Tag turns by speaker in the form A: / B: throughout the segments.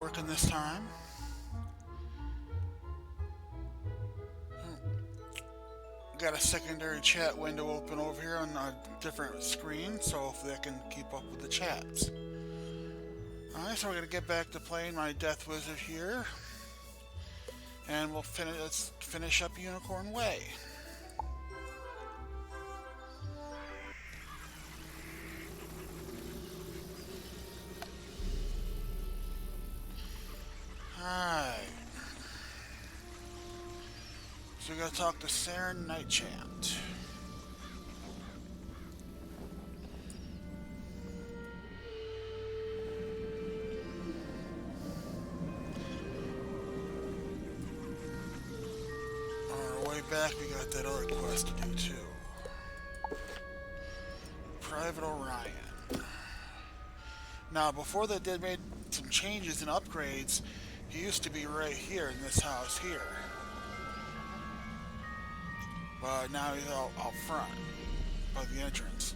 A: Working this time. Got a secondary chat window open over here on a different screen, so hopefully I can keep up with the chats. Alright, so we're going to get back to playing my Death Wizard here. And let's finish up Unicorn Way. Alright. So we gotta talk to Saren Nightchant. On our way back, we got that other quest to do too. Private Orion. Now, before they made some changes and upgrades, he used to be right here in this house here. But now he's out front by the entrance.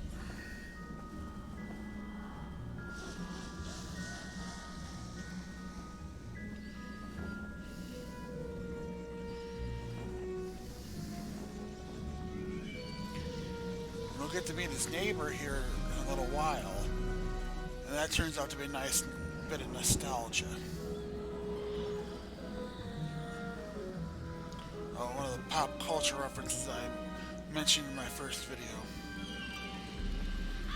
A: We'll get to meet his neighbor here in a little while. And that turns out to be a nice bit of nostalgia. One of the pop culture references I mentioned in my first video.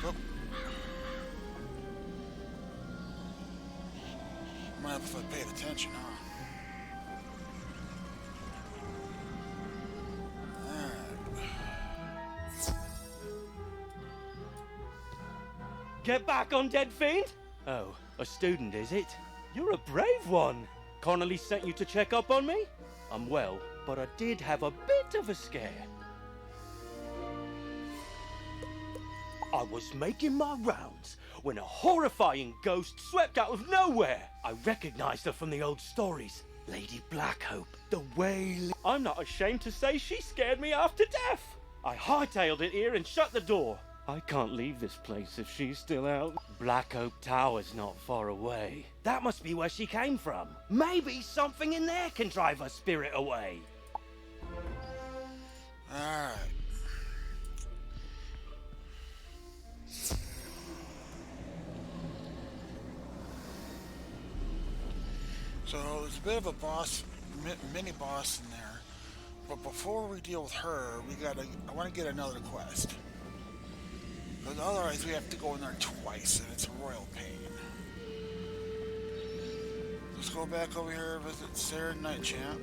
A: Oh. Might have if I paid attention, huh? Alright.
B: Get back on, Dead Fiend! Oh, a student, is it? You're a brave one! Connolly sent you to check up on me? I'm well, but I did have a bit of a scare. I was making my rounds when a horrifying ghost swept out of nowhere. I recognized her from the old stories. Lady Blackhope, the Wailing. I'm not ashamed to say she scared me half to death. I hightailed it here and shut the door. I can't leave this place if she's still out. Blackhope Tower's not far away. That must be where she came from. Maybe something in there can drive her spirit away.
A: Alright. So there's a bit of a boss, mini boss in there. But before we deal with her, I want to get another quest. Because otherwise we have to go in there twice, and it's a royal pain. Let's go back over here and visit Saren Nightchant.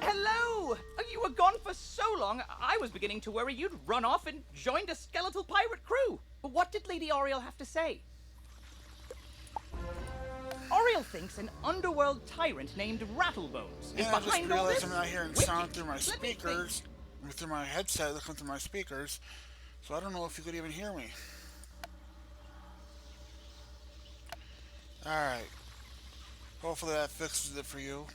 C: Hello! You were gone for so long, I was beginning to worry you'd run off and joined a skeletal pirate crew. But what did Lady Oriel have to say? Oriel thinks an underworld tyrant named Rattlebones is
A: Yeah, I just
C: behind all
A: realized
C: this.
A: I'm not hearing
C: Wiki,
A: sound through my
C: let me think.
A: speakers, through my headset, looking through my speakers. So I don't know if you could even hear me. Alright. Hopefully that fixes it for you.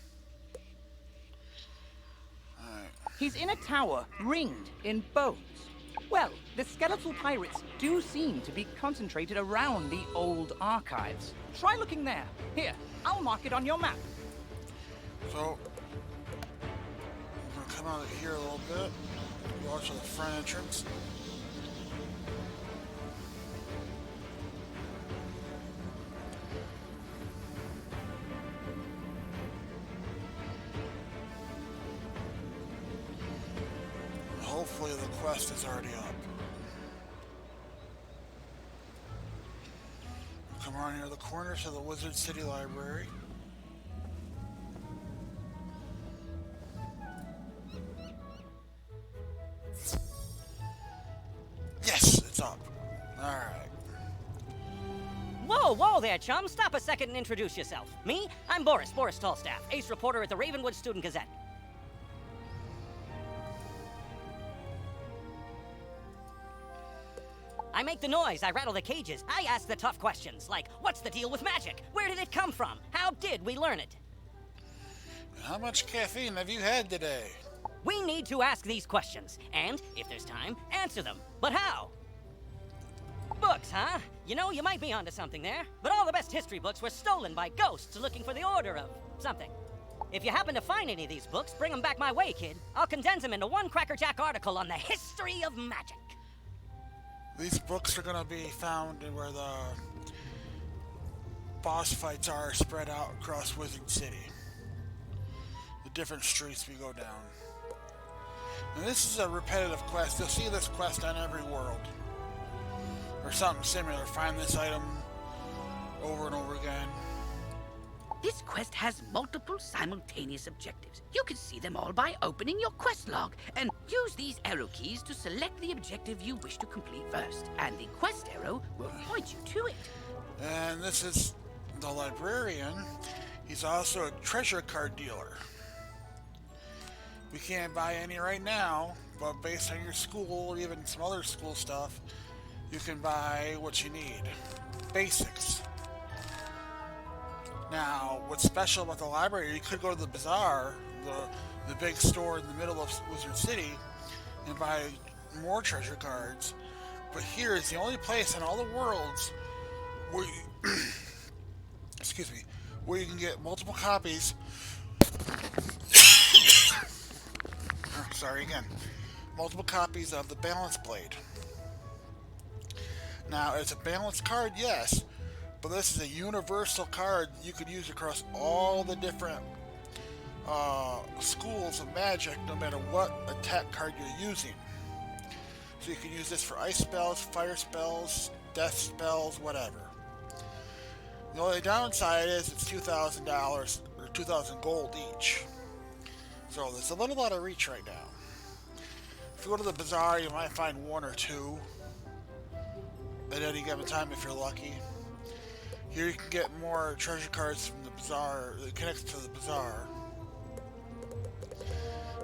A: Alright.
C: He's in a tower, ringed in bones. Well, the skeletal pirates do seem to be concentrated around the old archives. Try looking there. Here, I'll mark it on your map.
A: So, I'm going to come out of here a little bit. Go out to the front entrance. Hopefully the quest is already up. Come around here to the corner to the Wizard City Library. Yes, it's up. Alright.
D: Whoa there, chum. Stop a second and introduce yourself. Me? I'm Boris Tallstaff, ace reporter at the Ravenwood Student Gazette. I make the noise, I rattle the cages, I ask the tough questions, like, what's the deal with magic? Where did it come from? How did we learn it?
A: How much caffeine have you had today?
D: We need to ask these questions, and, if there's time, answer them. But how? Books, huh? You know, you might be onto something there. But all the best history books were stolen by ghosts looking for the order of something. If you happen to find any of these books, bring them back my way, kid. I'll condense them into one crackerjack article on the history of magic.
A: These books are gonna be found in where the boss fights are spread out across Wizard City. The different streets we go down. And this is a repetitive quest. You'll see this quest on every world. Or something similar. Find this item over and over again.
E: This quest has multiple simultaneous objectives. You can see them all by opening your quest log and use these arrow keys to select the objective you wish to complete first, and the quest arrow will point you to it.
A: And this is the librarian. He's also a treasure card dealer. We can't buy any right now, but based on your school or even some other school stuff, you can buy what you need. Basics. Now, what's special about the library, you could go to the bazaar, the big store in the middle of Wizard City, and buy more treasure cards. But here is the only place in all the worlds where you, excuse me, where you can get multiple copies. Sorry again. Multiple copies of the Balance Blade. Now, it's a balanced card, yes. But this is a universal card you could use across all the different schools of magic, no matter what attack card you're using. So you can use this for ice spells, fire spells, death spells, whatever. The only downside is it's $2,000 or 2,000 gold each. So there's a little out of reach right now. If you go to the bazaar, you might find one or two at any given time if you're lucky. Here you can get more treasure cards from the bazaar that connects to the bazaar.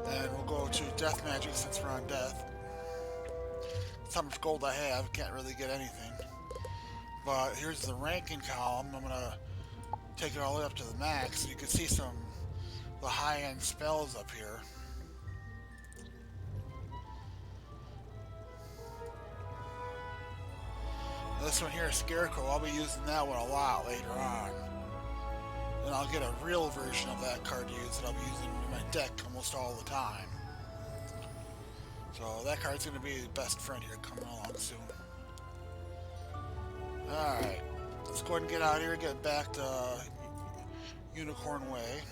A: And we'll go to death magic since we're on death. That's how much gold I have, can't really get anything. But here's the ranking column. I'm gonna take it all the way up to the max so you can see some of the high-end spells up here. This one here, Scarecrow, I'll be using that one a lot later on. And I'll get a real version of that card to use that I'll be using in my deck almost all the time. So that card's going to be the best friend here coming along soon. Alright, let's go ahead and get out of here and get back to Unicorn Way.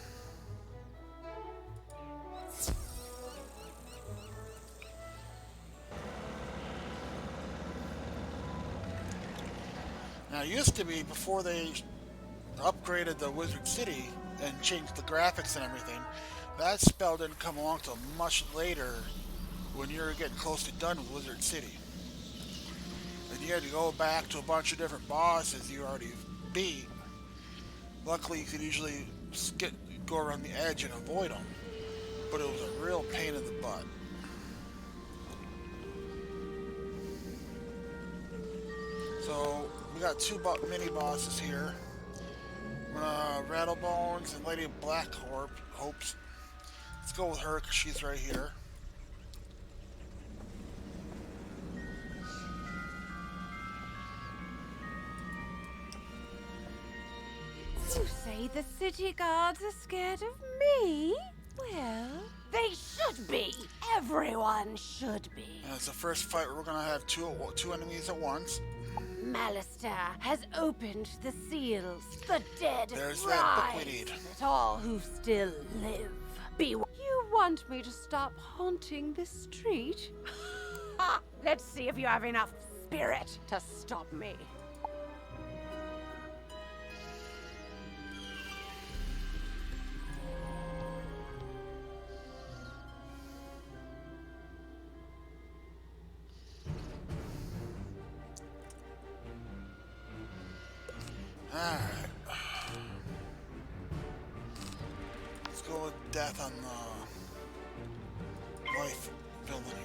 A: Now, it used to be, before they upgraded the Wizard City and changed the graphics and everything, that spell didn't come along till much later when you were getting close to done with Wizard City. And you had to go back to a bunch of different bosses you already beat. Luckily, you could usually go around the edge and avoid them, but it was a real pain in the butt. So, we got two mini bosses here. Rattlebones and Lady Black Hopes. Let's go with her because she's right here.
F: You say the city guards are scared of me? Well, they should be. Everyone should be.
A: And it's the first fight where we're going to have two enemies at once.
F: Malister has opened the seals. The dead
A: There's
F: rise.
A: that book we need.
F: Let all who still live be. You want me to stop haunting this street? Ha! Let's see if you have enough spirit to stop me.
A: Alright. Let's go with death on the life building here.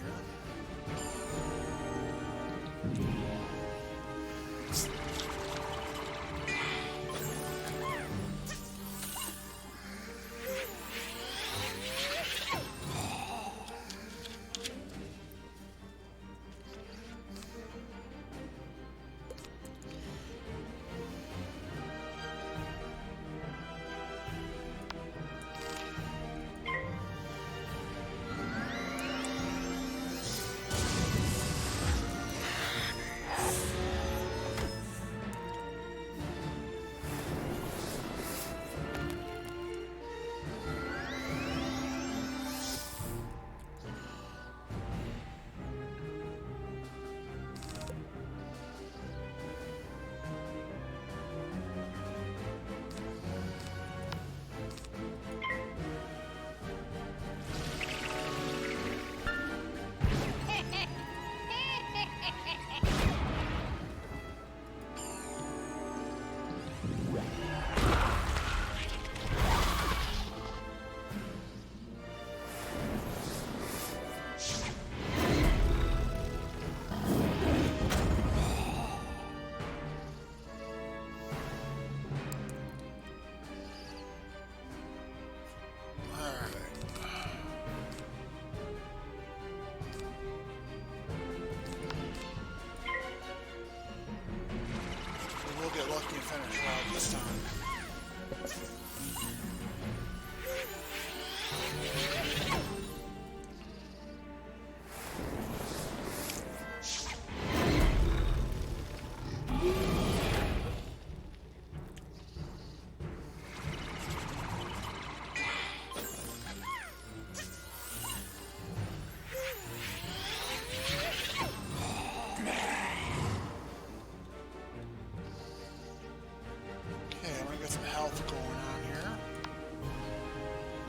A: health going on here.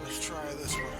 A: Let's try this one out.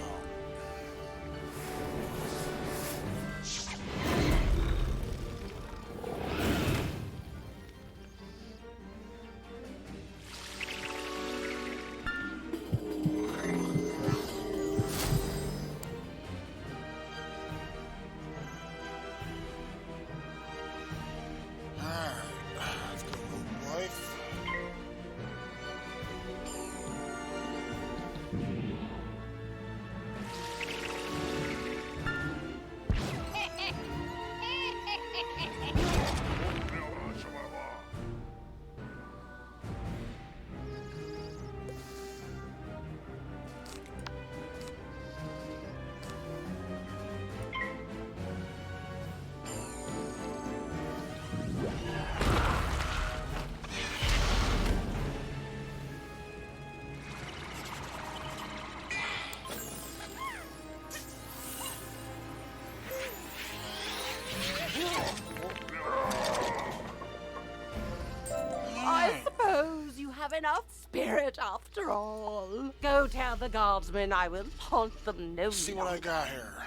F: Enough spirit after all. Go tell the guardsmen I will haunt them no
A: See what I got here.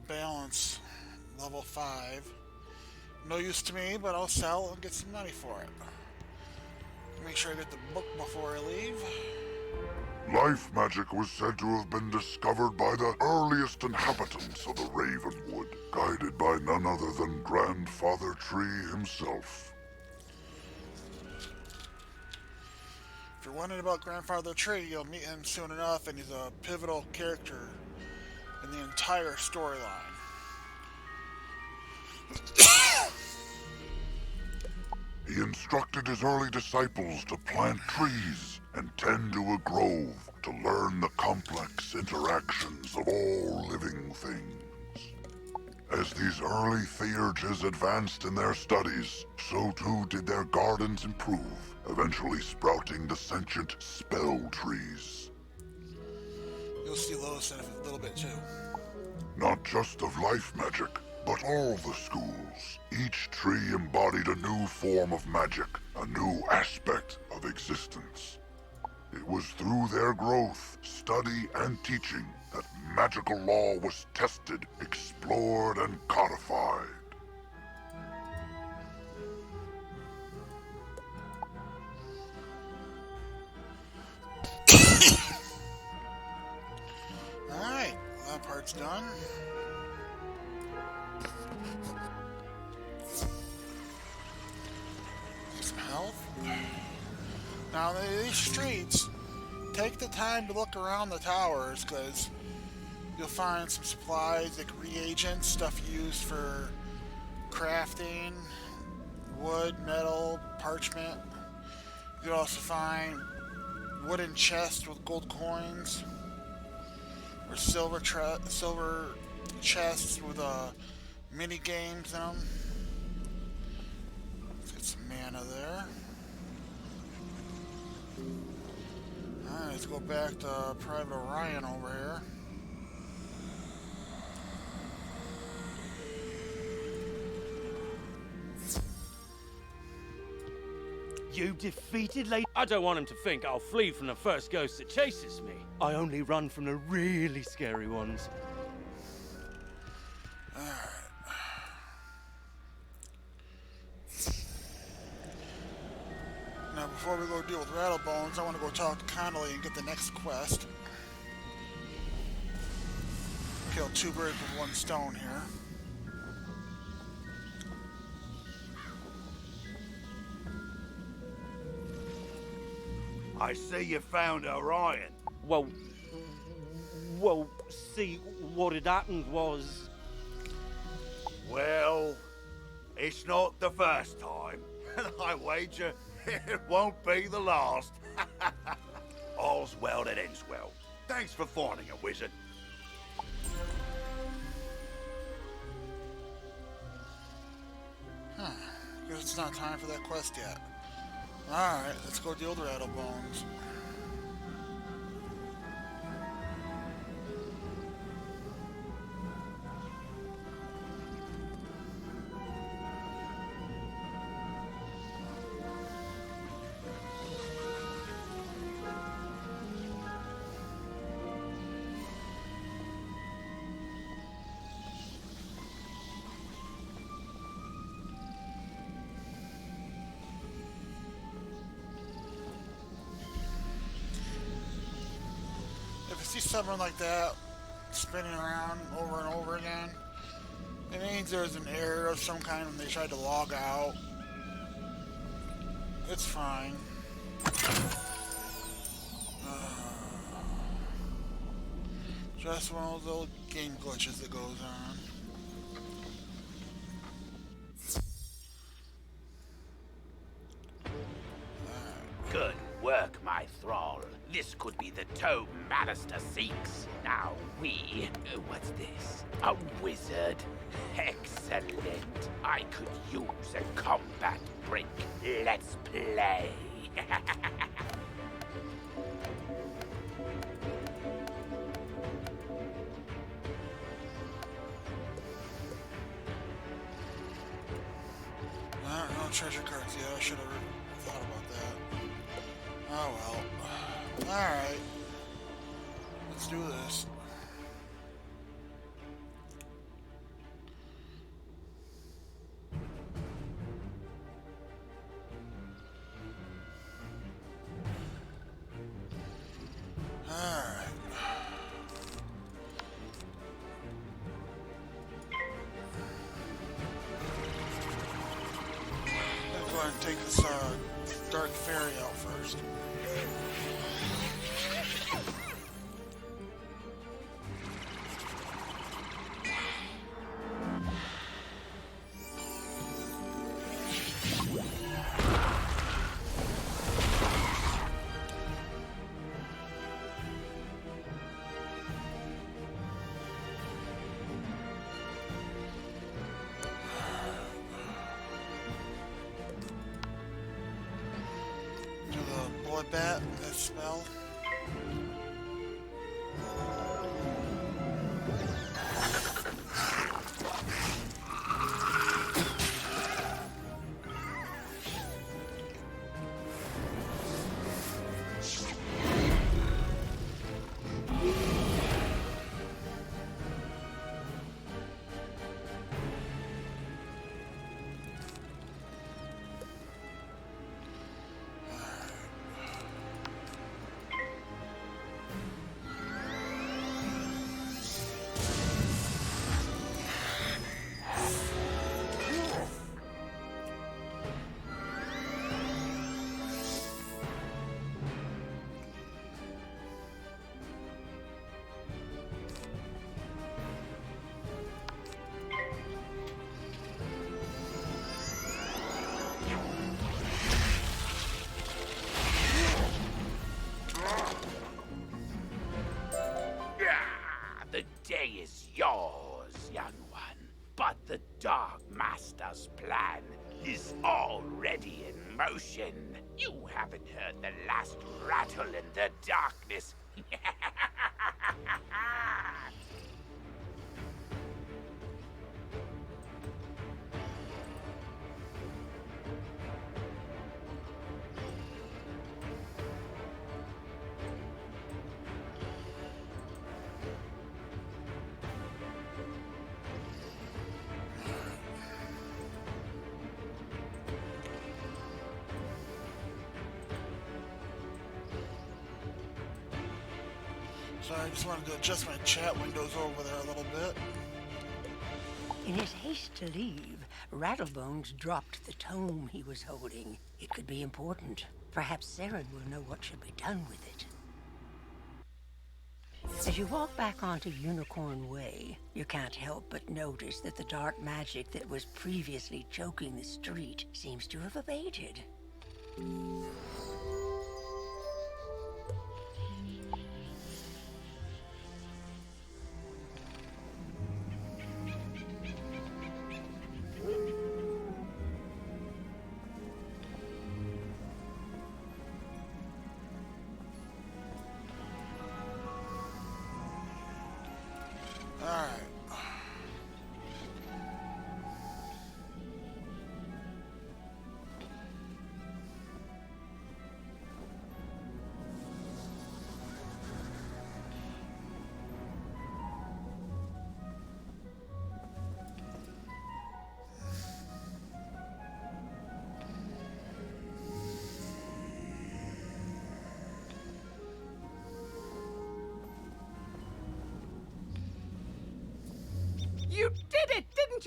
A: Balance, level 5. No use to me, but I'll sell and get some money for it. Make sure I get the book before I leave.
G: Life magic was said to have been discovered by the earliest inhabitants of the Ravenwood, guided by none other than Grandfather Tree himself.
A: If you're wondering about Grandfather Tree, you'll meet him soon enough, and he's a pivotal character in the entire storyline.
G: He instructed his early disciples to plant trees and tend to a grove to learn the complex interactions of all living things. As these early theurges advanced in their studies, so too did their gardens improve, eventually sprouting the sentient spell trees.
A: You'll see those in a little bit too.
G: Not just of life magic, but all the schools. Each tree embodied a new form of magic, a new aspect of existence. It was through their growth, study, and teaching that magical law was tested, explored, and codified.
A: Alright, well, that part's done. Get some health. Now, these streets, take the time to look around the towers, because you'll find some supplies like reagents, stuff used for crafting, wood, metal, parchment. You'll also find wooden chests with gold coins, or silver chests with mini games in them. Let's get some mana there. Alright, let's go back to Private Orion over here.
B: You defeated Lady... I don't want him to think I'll flee from the first ghost that chases me. I only run from the really scary ones.
A: Alright. Now, before we go deal with Rattlebones, I want to go talk to Connolly and get the next quest. Kill 2 birds with 1 stone here.
H: I see you found Orion.
B: Well, see, what had happened was...
H: Well, it's not the first time, and I wager it won't be the last. All's well that ends well. Thanks for finding a wizard.
A: Huh. Guess it's not time for that quest yet. Alright, let's go deal with Rattlebones. see something like that spinning around over and over again, it means there's an error of some kind when they tried to log out. It's fine. Just one of those little game glitches that goes on.
E: Good work, my thrall. This could be the tome Manister seeks. Now what's this? A wizard? Excellent. I could use a combat brick. Let's play.
A: No treasure cards yet. I should have thought about that. Oh well. Alright. Let's do this. Alright. Let's go ahead and take this dark fairy out first. Bat, that spell.
E: The day is yours, young one. But the Dark Master's plan is already in motion. You haven't heard the last rattle in the darkness.
A: So I just wanted to adjust my chat windows over there a little bit.
I: In his haste to leave, Rattlebones dropped the tome he was holding. It could be important. Perhaps Saren will know what should be done with it. As you walk back onto Unicorn Way, you can't help but notice that the dark magic that was previously choking the street seems to have abated.
A: Alright.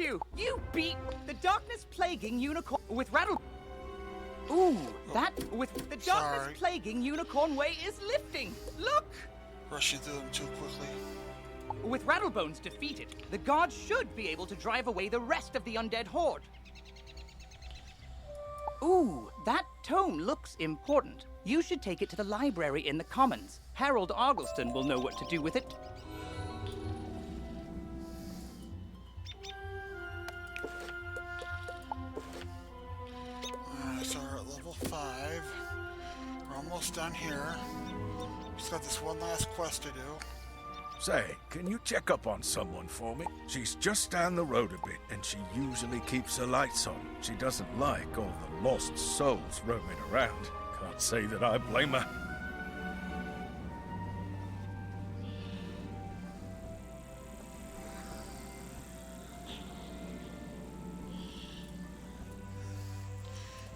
C: you! You beat the darkness plaguing unicorn with rattle. Ooh, that with the darkness
A: Sorry.
C: plaguing unicorn way is lifting. Look!
A: Rushing through them too quickly.
C: With Rattlebones defeated, the gods should be able to drive away the rest of the undead horde. Ooh, that tome looks important. You should take it to the library in the Commons. Harold Argleston will know what to do with it.
A: So we're at level 5. We're almost done here. Just got this one last quest to do.
J: Say, can you check up on someone for me? She's just down the road a bit, and she usually keeps her lights on. She doesn't like all the lost souls roaming around. Can't say that I blame her.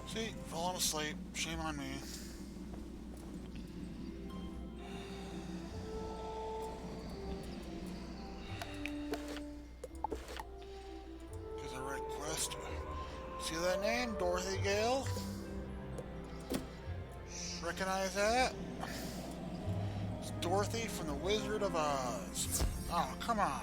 A: See, falling asleep. Shame on me. Get the right quest. See that name? Dorothy Gale? Recognize that? It's Dorothy from the Wizard of Oz. Oh, come on.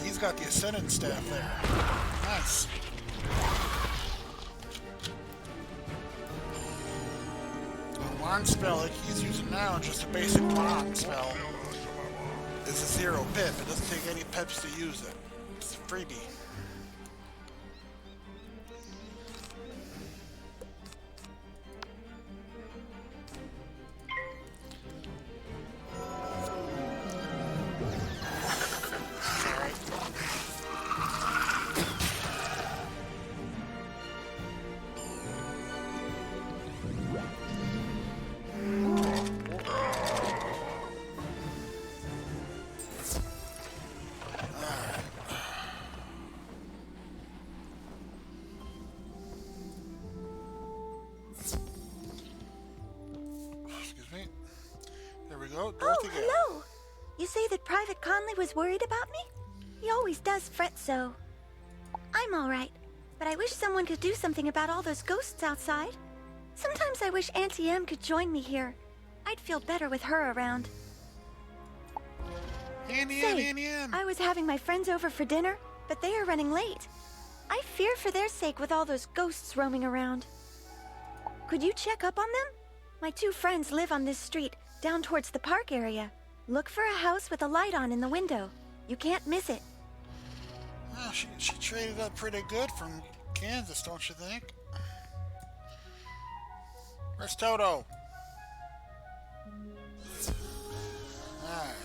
A: He's got the Ascendant Staff there. Nice. The wand spell like he's using now, just a basic wand spell. It's a 0 pip. It doesn't take any pips to use it. It's a freebie.
K: Oh, hello! You say that Private Conley was worried about me? He always does fret so. I'm alright, but I wish someone could do something about all those ghosts outside. Sometimes I wish Auntie Em could join me here. I'd feel better with her around.
A: Auntie Em!
K: I was having my friends over for dinner, but they are running late. I fear for their sake with all those ghosts roaming around. Could you check up on them? My 2 friends live on this street, down towards the park area. Look for a house with a light on in the window. You can't miss it.
A: Oh, she traded up pretty good from Kansas, don't you think? Where's Toto? Alright.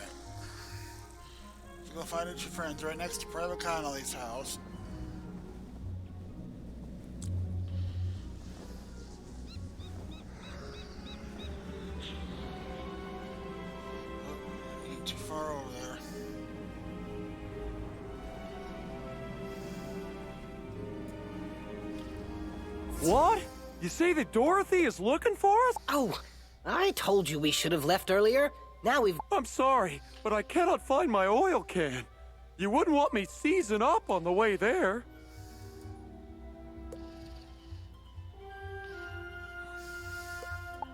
A: So go find out your friends right next to Private Connolly's house. Too far over there.
L: What? You say that Dorothy is looking for us?
M: Oh, I told you we should have left earlier. Now we've...
L: I'm sorry, but I cannot find my oil can. You wouldn't want me seizing up on the way there.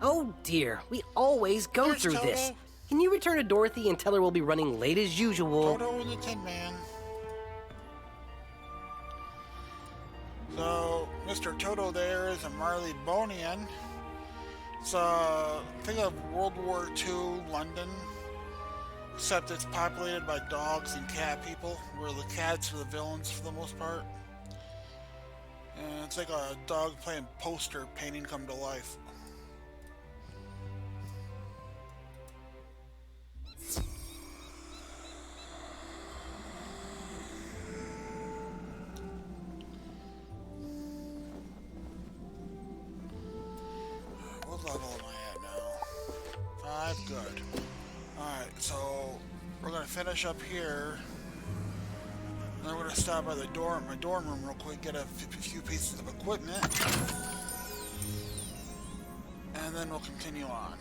M: Oh dear, we always go through this. Can you return to Dorothy and tell her we'll be running late as usual?
A: Toto and the Tin Man. So, Mr. Toto there is a Marley Bonian. It's think of World War II London. Except it's populated by dogs and cat people, where the cats are the villains for the most part. And it's like a dog playing poster painting come to life. What level am I at now? 5, good. Alright, so we're gonna finish up here. Then we're gonna stop by my dorm room real quick, get a few pieces of equipment. And then we'll continue on.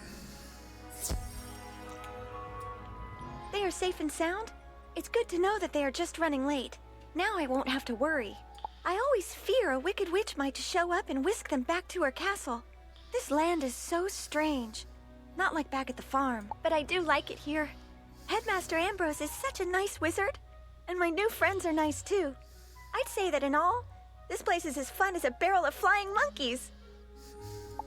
K: They are safe and sound? It's good to know that they are just running late. Now I won't have to worry. I always fear a wicked witch might show up and whisk them back to her castle. This land is so strange. Not like back at the farm, but I do like it here. Headmaster Ambrose is such a nice wizard, and my new friends are nice too. I'd say that in all, this place is as fun as a barrel of flying monkeys.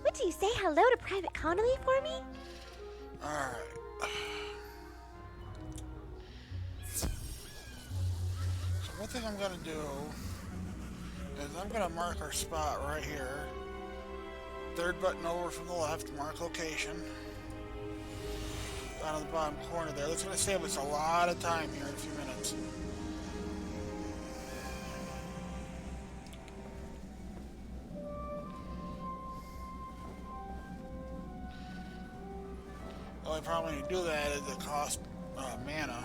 N: Would you say hello to Private Connolly for me?
A: Alright. So one thing I'm gonna do is I'm gonna mark our spot right here. Third button over from the left, mark location. Down in the bottom corner there. That's going to save us a lot of time here in a few minutes. The only problem when you do that is it costs mana.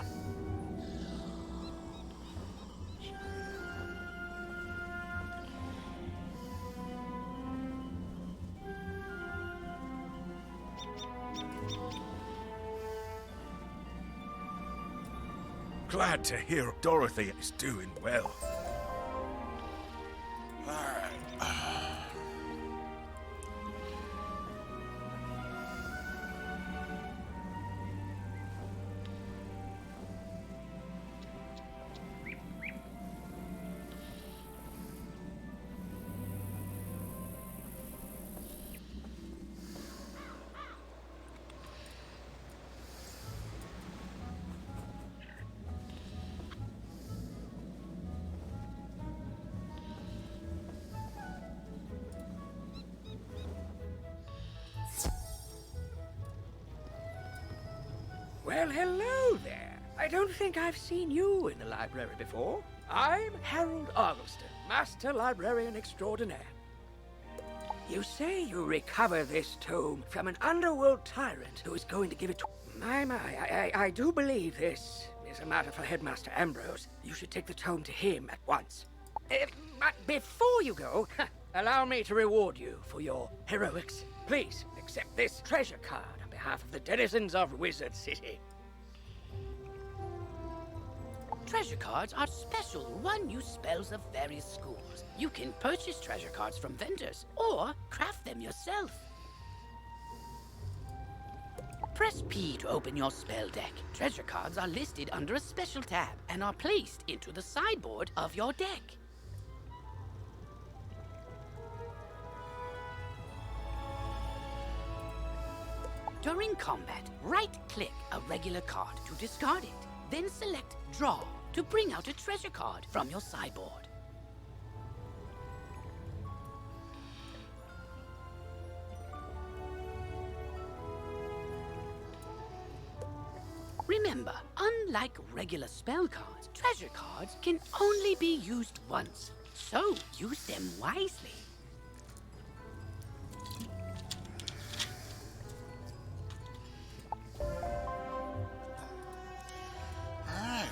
J: Glad to hear Dorothy is doing well.
A: Alright.
O: Well, hello there. I don't think I've seen you in the library before. I'm Harold Argleston, Master Librarian Extraordinaire. You say you recover this tome from an underworld tyrant who is going to give it to... I do believe this is a matter for Headmaster Ambrose. You should take the tome to him at once. But before you go, allow me to reward you for your heroics. Please accept this treasure card on behalf of the denizens of Wizard City.
E: Treasure cards are special one-use spells of various schools. You can purchase treasure cards from vendors or craft them yourself. Press P to open your spell deck. Treasure cards are listed under a special tab and are placed into the sideboard of your deck. During combat, right-click a regular card to discard it. Then select Draw to bring out a treasure card from your sideboard. Remember, unlike regular spell cards, treasure cards can only be used once, so use them wisely.
A: Alright.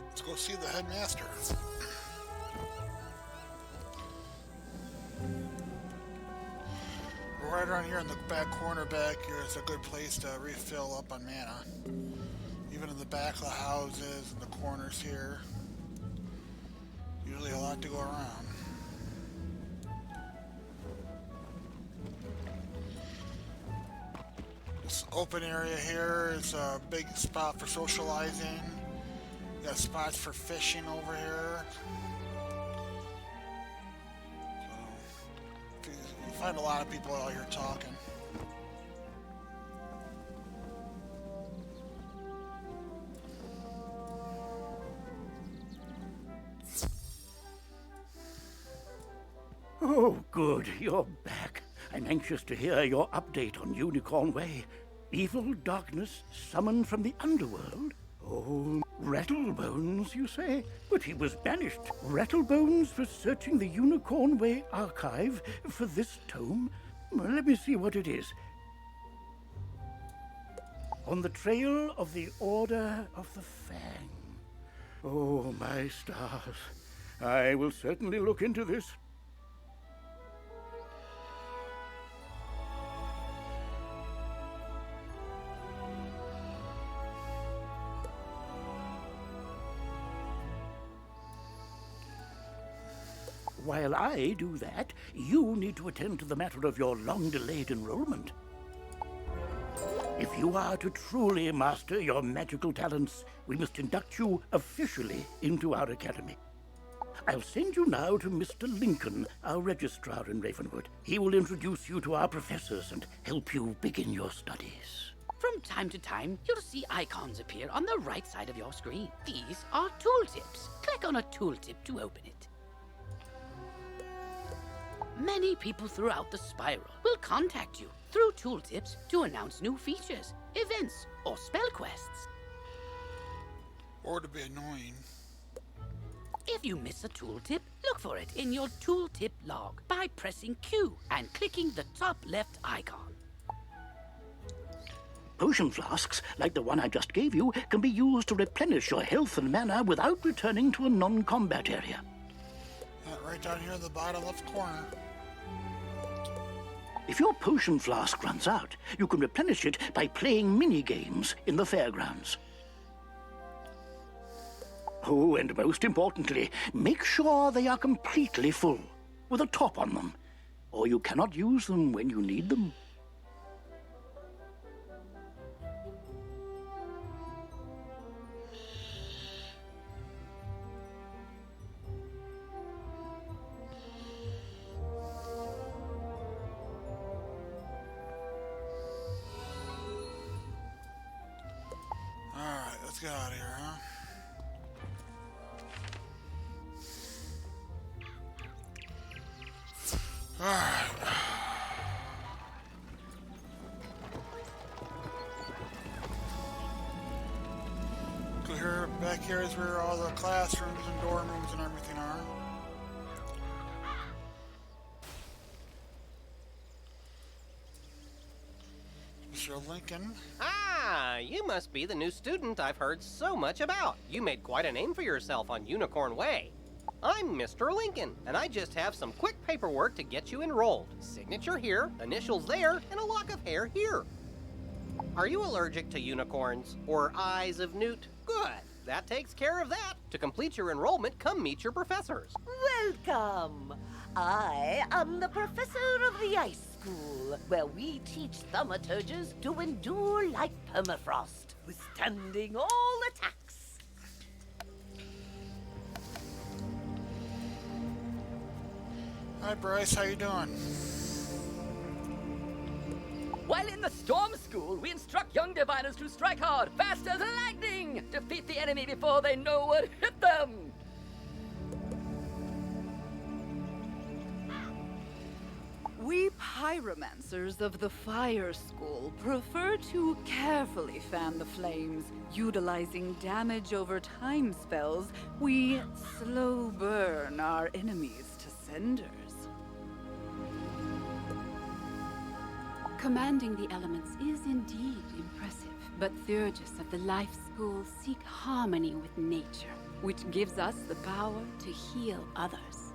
A: Let's go see the headmaster. Right around here in the back corner back here is a good place to refill up on mana. Even in the back of the houses and the corners here. Usually a lot to go around. This open area here is a big spot for socializing. You got spots for fishing over here. You find a lot of people out here talking.
P: Oh, good. You're back. I'm anxious to hear your update on Unicorn Way. Evil darkness summoned from the underworld? Oh, Rattlebones, you say? But he was banished. Rattlebones for searching the Unicorn Way archive for this tome? Well, let me see what it is. On the trail of the Order of the Fang. Oh, my stars. I will certainly look into this. While I do that, you need to attend to the matter of your long-delayed enrollment. If you are to truly master your magical talents, we must induct you officially into our academy. I'll send you now to Mr. Lincoln, our registrar in Ravenwood. He will introduce you to our professors and help you begin your studies.
E: From time to time, you'll see icons appear on the right side of your screen. These are tooltips. Click on a tooltip to open it. Many people throughout the spiral will contact you through tooltips to announce new features, events, or spell quests.
A: Or to be annoying.
E: If you miss a tooltip, look for it in your tooltip log by pressing Q and clicking the top left icon.
P: Potion flasks, like the one I just gave you, can be used to replenish your health and mana without returning to a non-combat area.
A: Right down here in the bottom left corner.
P: If your potion flask runs out, you can replenish it by playing mini-games in the Fairgrounds. Oh, and most importantly, make sure they are completely full, with a top on them, or you cannot use them when you need them.
A: Alright, let's get out of here, huh? Alright. So here, back here is where all the classrooms and dorm rooms and everything are. Mr. Lincoln.
Q: Ah, you must be the new student I've heard so much about. You made quite a name for yourself on Unicorn Way. I'm Mr. Lincoln, and I just have some quick paperwork to get you enrolled. Signature here, initials there, and a lock of hair here. Are you allergic to unicorns or eyes of newt? Good. That takes care of that. To complete your enrollment, come meet your professors.
R: Welcome. I am the professor of the Ice School, where we teach thaumaturges to endure like permafrost, withstanding all attacks.
A: Hi, Bryce. How you doing?
S: While in the Storm School, we instruct young diviners to strike hard, fast as lightning, defeat the enemy before they know what hit them.
T: We pyromancers of the Fire School prefer to carefully fan the flames. Utilizing damage over time spells, we slow burn our enemies to cinders.
U: Commanding the elements is indeed impressive, but Theurgis of the Life School seek harmony with nature, which gives us the power to heal others.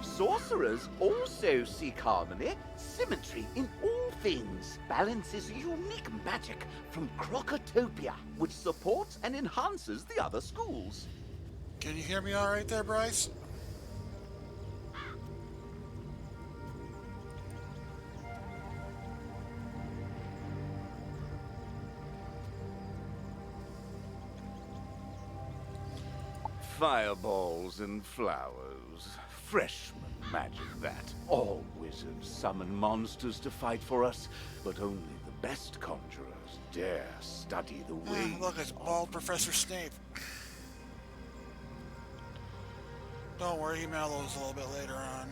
V: Sorcerers also seek harmony, symmetry in all things. Balance is unique magic from Crocotopia, which supports and enhances the other schools.
A: Can you hear me all right there, Bryce?
H: Fireballs and flowers. Freshman magic, that. All wizards summon monsters to fight for us, but only the best conjurers dare study the ways.
A: Look, it's bald Professor Snape. Don't worry, he mellows a little bit later on.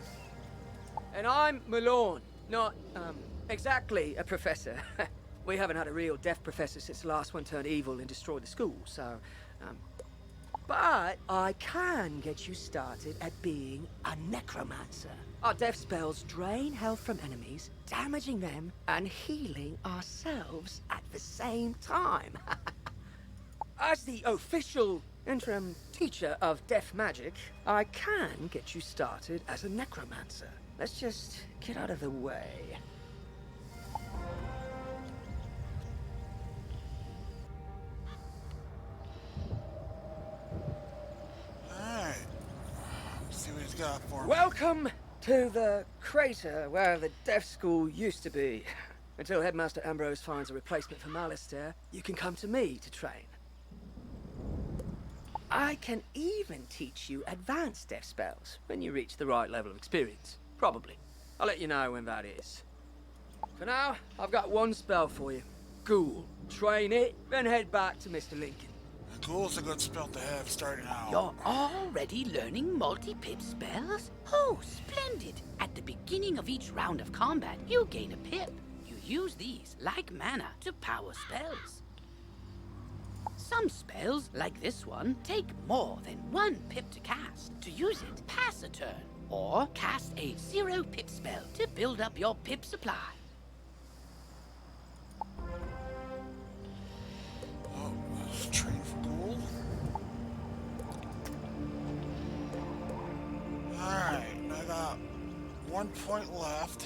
O: And I'm Malone, not, exactly a professor. We haven't had a real deaf professor since the last one turned evil and destroyed the school, so, But I can get you started at being a necromancer. Our death spells drain health from enemies, damaging them and healing ourselves at the same time. As the official interim teacher of death magic, I can get you started as a necromancer. Let's just get out of the way.
A: Alright. Let's see what he's got for me.
O: Welcome to the crater where the deaf school used to be. Until Headmaster Ambrose finds a replacement for Malistaire, you can come to me to train. I can even teach you advanced death spells when you reach the right level of experience. Probably. I'll let you know when that is. For now, I've got one spell for you. Ghoul. Train it, then head back to Mr. Lincoln.
A: Ghoul's a good spell to have starting out.
E: You're already learning multi-pip spells? Oh, splendid! At the beginning of each round of combat, you gain a pip. You use these, like mana, to power spells. Some spells, like this one, take more than 1 pip to cast. To use it, pass a turn, or cast a 0 pip spell to build up your pip supply.
A: Oh, let's train for Ghoul. Alright, I got 1 point left.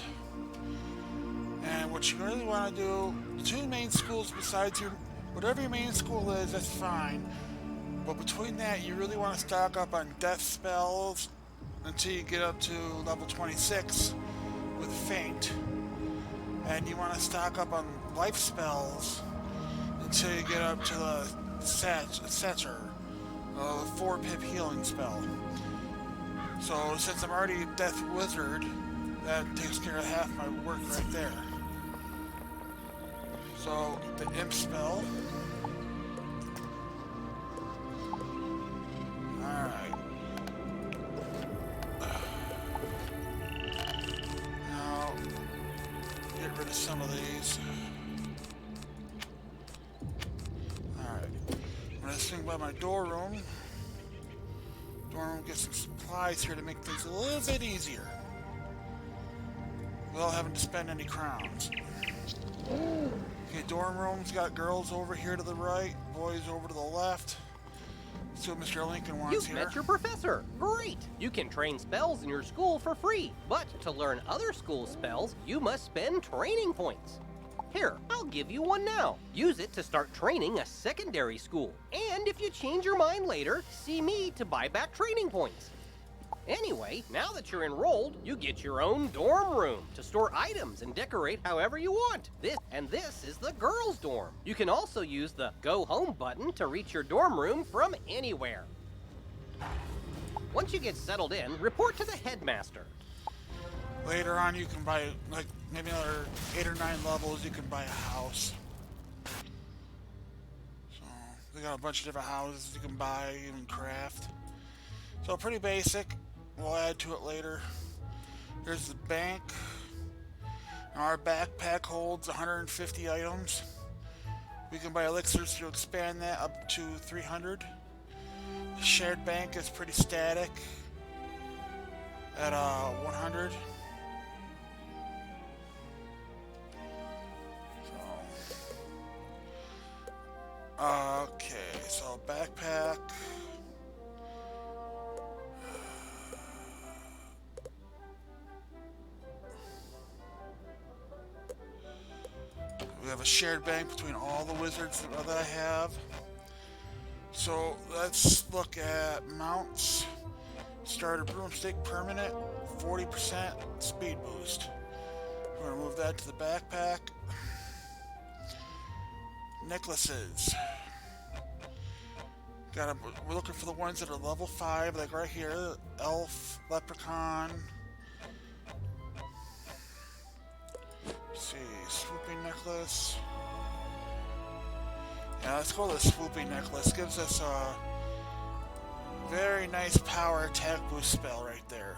A: And what you really want to do, 2 main schools besides your... Whatever your main school is, that's fine. But between that, you really want to stock up on death spells until you get up to level 26 with Faint. And you want to stock up on life spells until you get up to the Satcher, the 4 pip healing spell. So since I'm already a Death Wizard, that takes care of half my work right there. So, the Imp spell. Alright. Now, get rid of some of these. Alright. I'm gonna swing by my door room. Door room, get some supplies here to make things a little bit easier. Without having to spend any crowns. Okay, dorm room's got girls over here to the right, boys over to the left. Let's see what Mr. Lincoln wants
Q: You've
A: here.
Q: met your professor. Great! You can train spells in your school for free, but to learn other school spells, you must spend training points. Here, I'll give you one now. Use it to start training a secondary school. And if you change your mind later, see me to buy back training points. Anyway, now that you're enrolled, you get your own dorm room to store items and decorate however you want. This is the girls' dorm. You can also use the Go Home button to reach your dorm room from anywhere. Once you get settled in, report to the headmaster.
A: Later on, you can buy, like, maybe another 8 or 9 levels, you can buy a house. So, they got a bunch of different houses you can buy, even craft. So, pretty basic. We'll add to it later. Here's the bank. Our backpack holds 150 items. We can buy elixirs to expand that up to 300. The shared bank is pretty static at 100. Okay, so backpack. We have a shared bank between all the wizards that I have. So let's look at mounts. Starter broomstick permanent, 40% speed boost. We're gonna move that to the backpack. Necklaces. We're looking for the ones that are level 5, like right here. Elf, leprechaun. Let's see, swooping necklace. Yeah, let's go with the swooping necklace. Gives us Very nice power attack boost spell right there.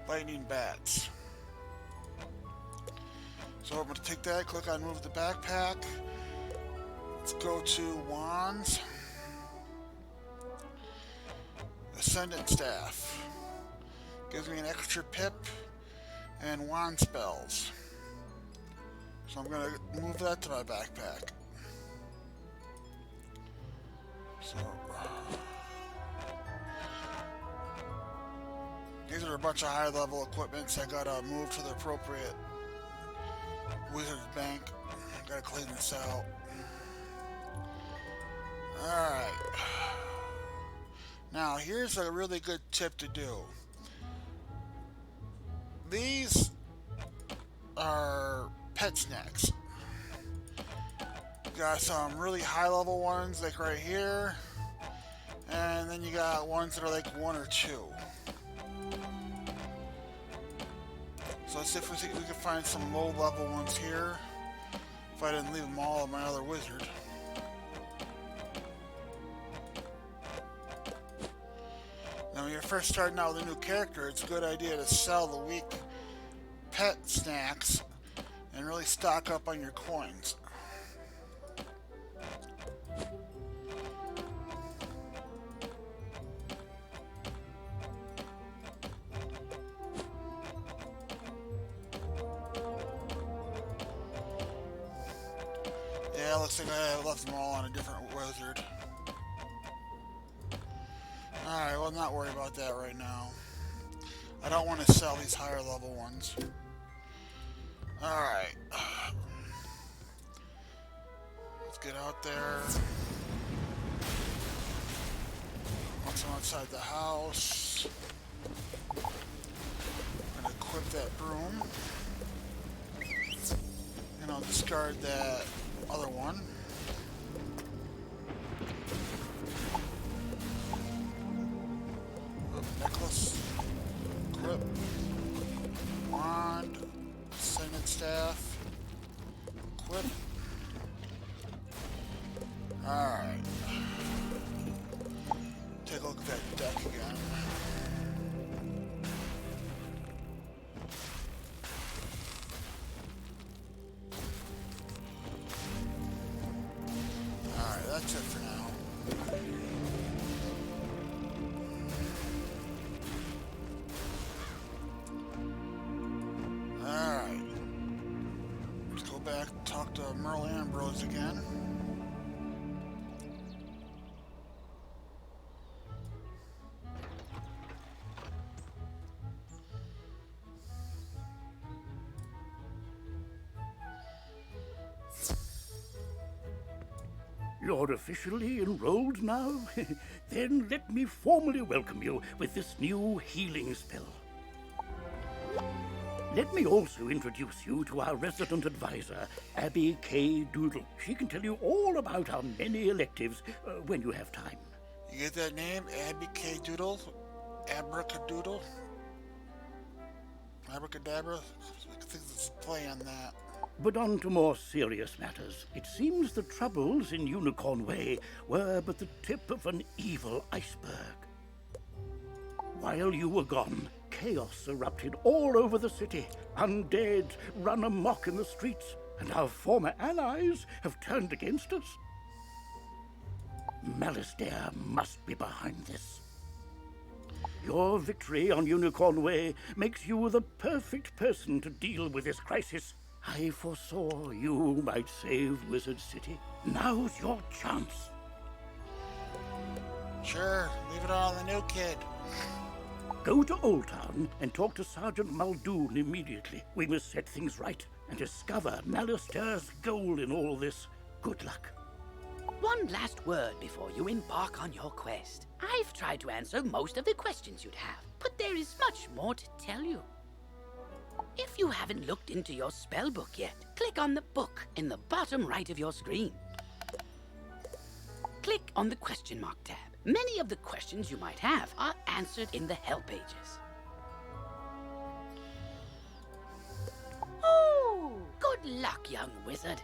A: Lightning bats. So I'm going to take that, click on move the backpack. Let's go to wands. Ascendant staff. Gives me an extra pip and wand spells. So I'm going to move that to my backpack. So these are a bunch of high level equipments I gotta move to the appropriate wizard's bank. Gotta clean this out. Alright. Now here's a really good tip to do. These are pet snacks. Got some really high level ones like right here, and then you got ones that are like 1 or 2. So let's see if we can find some low level ones here, if I didn't leave them all in my other wizard. Now when you're first starting out with a new character, it's a good idea to sell the weak pet snacks and really stock up on your coins. Yeah, looks like I left them all on a different wizard. Alright, well, not worry about that right now. I don't want to sell these higher level ones. Alright. Let's get out there. Once I'm outside the house, I'm going to equip that broom. And I'll discard that other one. Necklace. Equip. Wand. Ascendant staff. Equip. Alright. Take a look at that deck again. Alright, that's it for now. Alright. Let's go back and talk to Merle Ambrose again.
P: You're officially enrolled now? Then let me formally welcome you with this new healing spell. Let me also introduce you to our resident advisor, Abby K. Doodle. She can tell you all about our many electives when you have time.
A: You get that name? Abby K. Doodle? Abracadoodle? Abracadabra? I think it's a play on that.
P: But on to more serious matters. It seems the troubles in Unicorn Way were but the tip of an evil iceberg. While you were gone, chaos erupted all over the city. Undead run amok in the streets, and our former allies have turned against us. Malastare must be behind this. Your victory on Unicorn Way makes you the perfect person to deal with this crisis. I foresaw you might save Wizard City. Now's your chance.
A: Sure, leave it all on the new kid.
P: Go to Old Town and talk to Sergeant Muldoon immediately. We must set things right and discover Malastare's goal in all this. Good luck.
E: One last word before you embark on your quest. I've tried to answer most of the questions you'd have, but there is much more to tell you. If you haven't looked into your spellbook yet, click on the book in the bottom right of your screen. Click on the question mark tab. Many of the questions you might have are answered in the help pages. Oh, good luck, young wizard.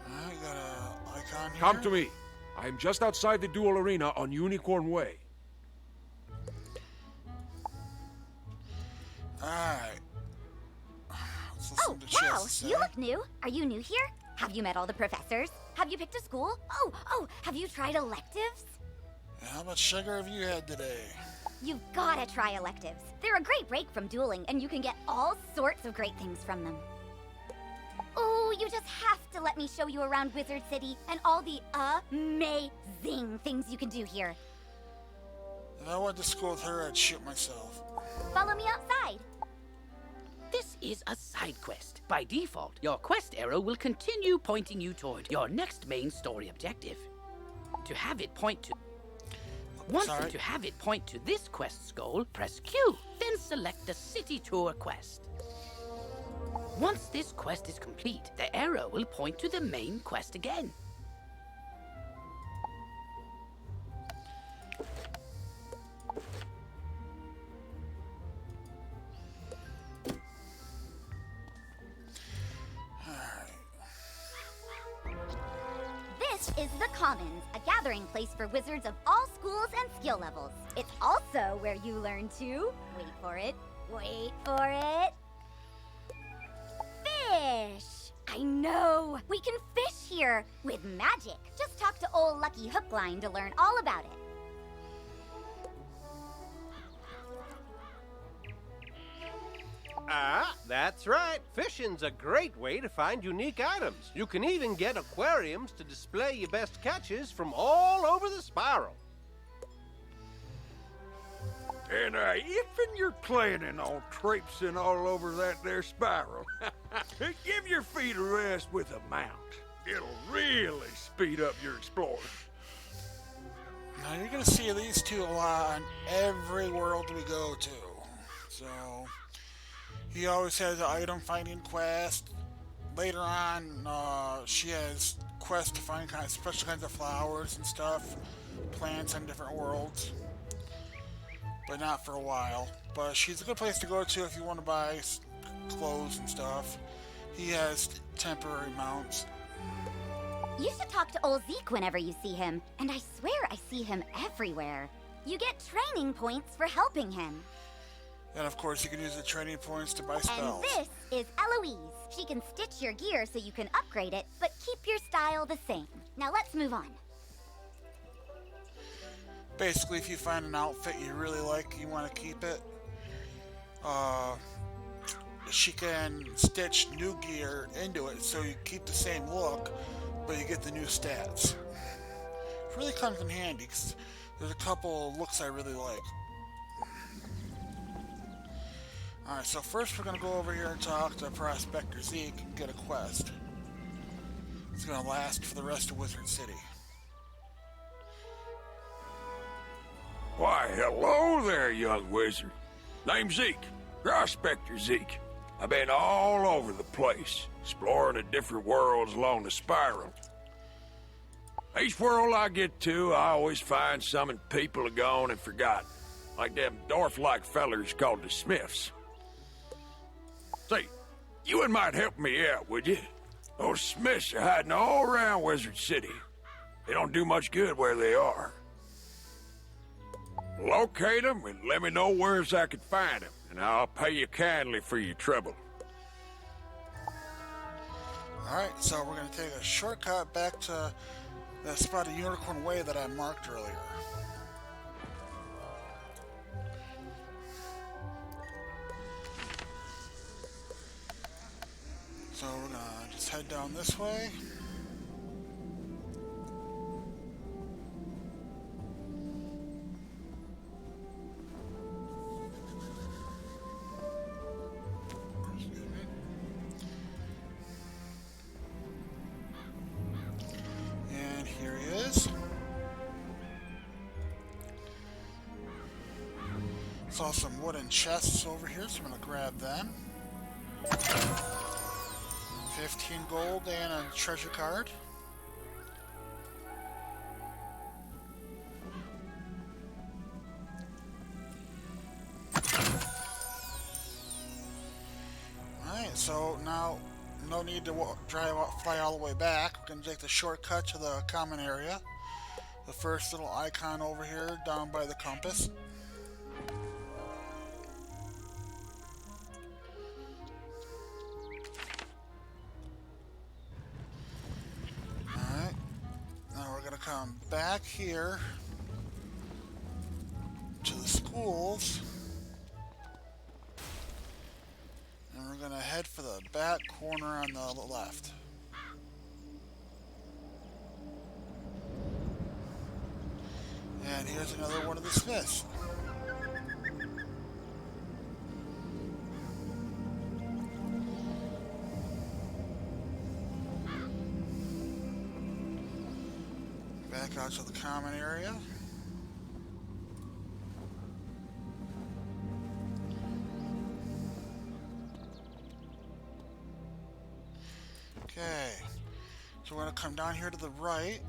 A: I got an icon here.
L: Come to me.
D: I'm just outside the duel arena on Unicorn Way.
A: Alright.
N: Oh, wow! You look new. Are you new here? Have you met all the professors? Have you picked a school? Oh, have you tried electives?
A: How much sugar have you had today?
N: You've gotta try electives. They're a great break from dueling, and you can get all sorts of great things from them. Oh, you just have to let me show you around Wizard City and all the amazing things you can do here.
A: If I went to school with her, I'd shoot myself.
N: Follow me outside.
E: This is a side quest. By default, your quest arrow will continue pointing you toward your next main story objective. To have it point to this quest's goal, press Q, then select the city tour quest. Once this quest is complete, the arrow will point to the main quest again.
N: This is the Commons, a gathering place for wizards of all schools and skill levels. It's also where you learn to, wait for it, fish! I know! We can fish here with magic. Just talk to old Lucky Hookline to learn all about it.
Q: Ah, that's right. Fishing's a great way to find unique items. You can even get aquariums to display your best catches from all over the spiral.
J: And if you're planning on traipsing all over that there spiral, give your feet a rest with a mount. It'll really speed up your exploring.
A: Now you're gonna see these two a lot on every world we go to. So he always has an item finding quest. Later on, she has quests to find special kinds of flowers and stuff, plants on different worlds. But not for a while. But she's a good place to go to if you want to buy clothes and stuff. He has temporary mounts.
N: You should talk to old Zeke whenever you see him, and I swear I see him everywhere. You get training points for helping him.
A: And of course you can use the training points to buy spells.
N: And this is Eloise. She can stitch your gear so you can upgrade it, but keep your style the same. Now let's move on.
A: Basically, if you find an outfit you really like, you want to keep it, she can stitch new gear into it so you keep the same look, but you get the new stats. It really comes in handy because there's a couple looks I really like. Alright, so first we're going to go over here and talk to Prospector Zeke and get a quest. It's going to last for the rest of Wizard City.
J: Why, hello there, young wizard. Name's Zeke, Prospector Zeke. I've been all over the place, exploring the different worlds along the spiral. Each world I get to, I always find something people are gone and forgotten, like them dwarf-like fellers called the Smiths. Say, you might help me out, would you? Those Smiths are hiding all around Wizard City. They don't do much good where they are. Locate them and let me know where I can find them, and I'll pay you kindly for your trouble.
A: Alright, so we're going to take a shortcut back to that spot of Unicorn Way that I marked earlier. So we're going to just head down this way. Saw some wooden chests over here, so I'm gonna grab them. 15 gold and a treasure card. Alright, so now no need to fly all the way back. We're gonna take the shortcut to the common area. the first little icon over here down by the compass. Alright, now we're gonna come back here to the schools, and we're gonna head for the back corner on the left. And here's another one of the smiths. Back out to the common area. Okay, so we're going to come down here to the right.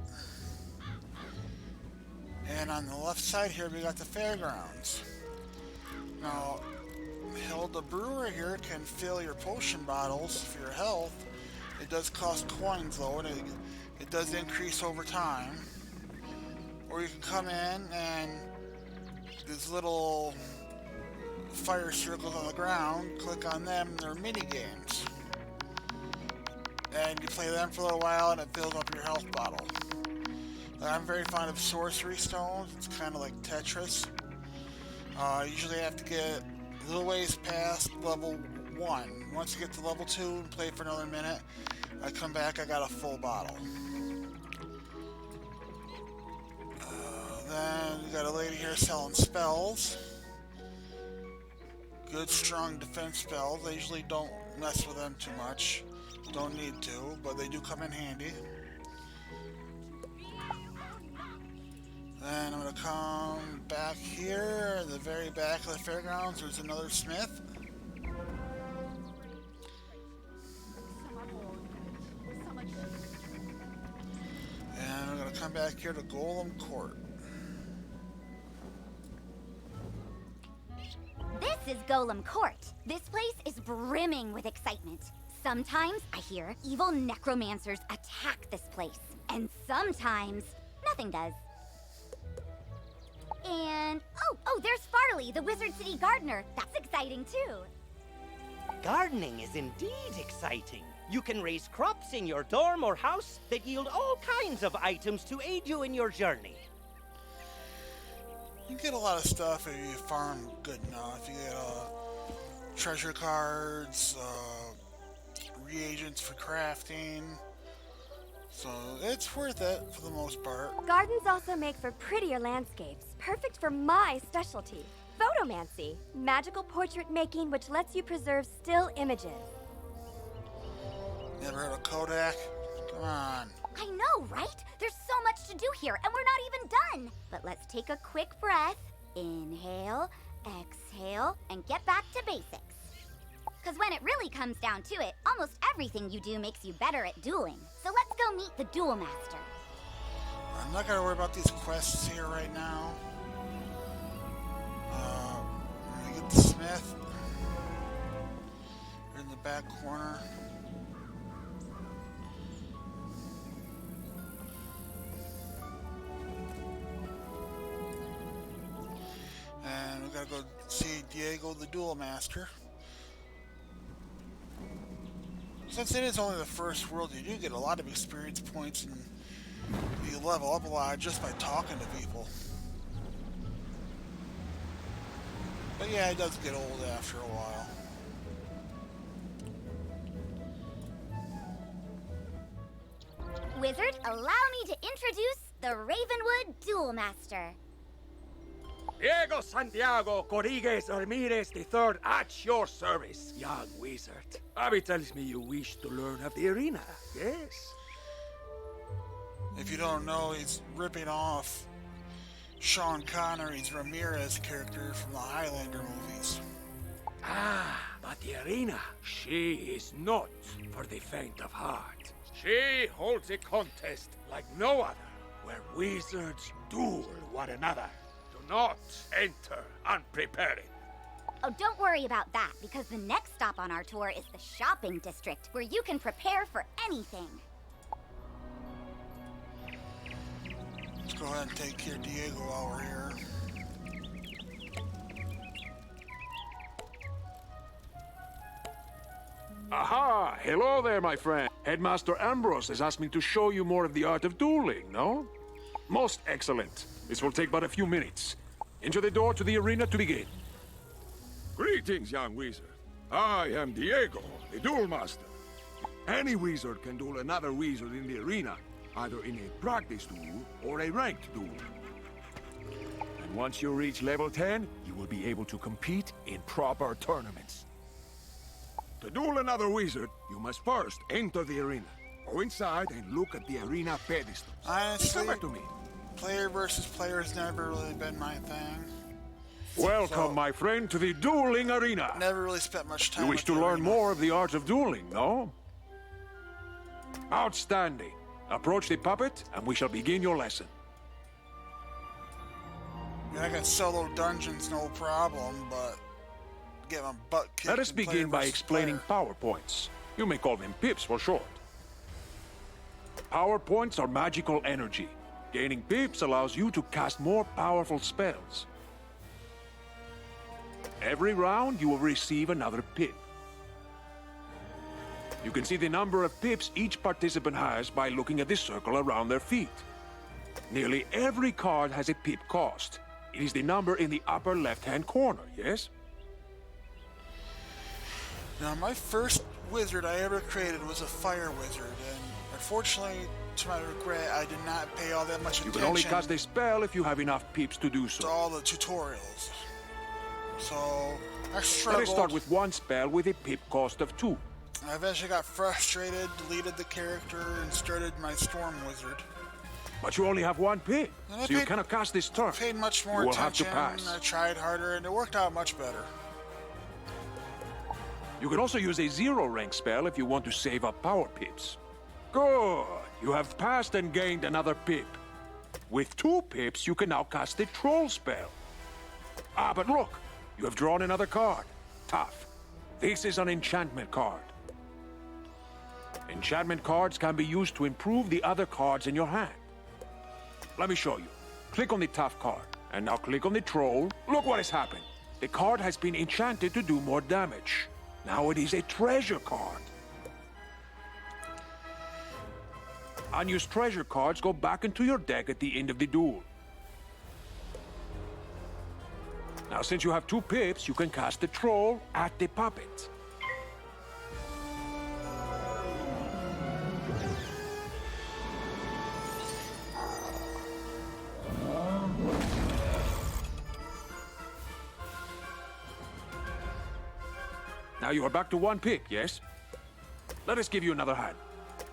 A: And on the left side here, we got the Fairgrounds. Now, Hilda Brewer here can fill your potion bottles for your health. It does cost coins though, and it does increase over time. Or you can come in and these little fire circles on the ground, click on them, they're mini games. And you play them for a little while and it fills up your health bottle. I'm very fond of sorcery stones. It's kind of like Tetris. Usually I have to get a little ways past level 1. Once you get to level 2 and play for another minute, I come back, I got a full bottle. Then we got a lady here selling spells. Good, strong defense spells. I usually don't mess with them too much. Don't need to, but they do come in handy. Then I'm going to come back here, at the very back of the Fairgrounds, there's another smith. And I'm going to come back here to Golem Court.
N: This is Golem Court. This place is brimming with excitement. Sometimes I hear evil necromancers attack this place, and sometimes nothing does. And, oh, there's Farley, the Wizard City gardener. That's exciting, too.
B: Gardening is indeed exciting. You can raise crops in your dorm or house that yield all kinds of items to aid you in your journey.
A: You get a lot of stuff if you farm good enough. You get treasure cards, reagents for crafting. So it's worth it for the most part.
F: Gardens also make for prettier landscapes, perfect for my specialty, photomancy, magical portrait making which lets you preserve still images.
A: Never heard of Kodak? Come on.
N: I know, right? There's so much to do here, and we're not even done. But let's take a quick breath. Inhale, exhale, and get back to basics. Because when it really comes down to it, almost everything you do makes you better at dueling. So let's go meet the Duel Master.
A: I'm not gonna worry about these quests here right now. I'm gonna get the smith. We're in the back corner. And we gotta go see Diego the Duel Master. Since it is only the first world, you do get a lot of experience points and you level up a lot just by talking to people. But yeah, it does get old after a while.
N: Wizard, allow me to introduce the Ravenwood Duel Master.
L: Diego Santiago Corrigues Ramirez III at your service, young wizard. Abby tells me you wish to learn of the arena, yes?
A: If you don't know, he's ripping off Sean Connery's Ramirez character from the Highlander movies.
L: Ah, but the arena, she is not for the faint of heart. She holds a contest like no other, where wizards duel one another. Not enter unprepared.
N: Oh, don't worry about that, because the next stop on our tour is the shopping district, where you can prepare for anything.
A: Go ahead and take care of Diego while we're here.
D: Aha! Hello there, my friend. Headmaster Ambrose has asked me to show you more of the art of dueling, no? Most excellent. This will take but a few minutes. Enter the door to the arena to begin.
J: Greetings, young wizard. I am Diego, the duel master. Any wizard can duel another wizard in the arena, either in a practice duel or a ranked duel. And once you reach level 10, you will be able to compete in proper tournaments. To duel another wizard, you must first enter the arena. Go inside and look at the arena pedestal.
A: Honestly,
J: Come back to me.
A: player versus player has never really been my thing.
D: Welcome, my friend, to the dueling arena.
A: Never really spent much time.
D: You wish to learn more of the art of dueling, no? Outstanding. Approach the puppet, and we shall begin your lesson.
A: I mean, I can solo dungeons, no problem, but get my butt kicked.
D: Let us
A: in player
D: begin by
A: versus
D: explaining
A: player.
D: PowerPoints. You may call them pips for short. PowerPoints are magical energy. Gaining pips allows you to cast more powerful spells. Every round, you will receive another pip. You can see the number of pips each participant has by looking at the circle around their feet. Nearly every card has a pip cost. It is the number in the upper left-hand corner, yes?
A: Now, my first wizard I ever created was a fire wizard, and unfortunately, to my regret, I did not pay all that much
D: You
A: attention
D: can only cast a spell if you have enough pips to do so.
A: to all the tutorials. So, I
D: Let
A: struggled.
D: us start with one spell with a pip cost of 2.
A: I eventually got frustrated, deleted the character, and started my storm wizard.
D: But you only have one pip,
A: And I
D: so you
A: paid-
D: cannot cast this turn.
A: Paid much more
D: You will have to
A: attention.
D: pass.
A: I tried harder, and it worked out much better.
D: You can also use a 0 rank spell if you want to save up power pips. Good! You have passed and gained another pip. With 2 pips, you can now cast the troll spell. Ah, but look! You have drawn another card. Tough. This is an enchantment card. Enchantment cards can be used to improve the other cards in your hand. Let me show you. Click on the tough card, and now click on the troll. Look what has happened. The card has been enchanted to do more damage. Now it is a treasure card. Unused treasure cards go back into your deck at the end of the duel. Now, since you have 2 pips, you can cast the troll at the puppet. Now you are back to 1 pip, yes? Let us give you another hand.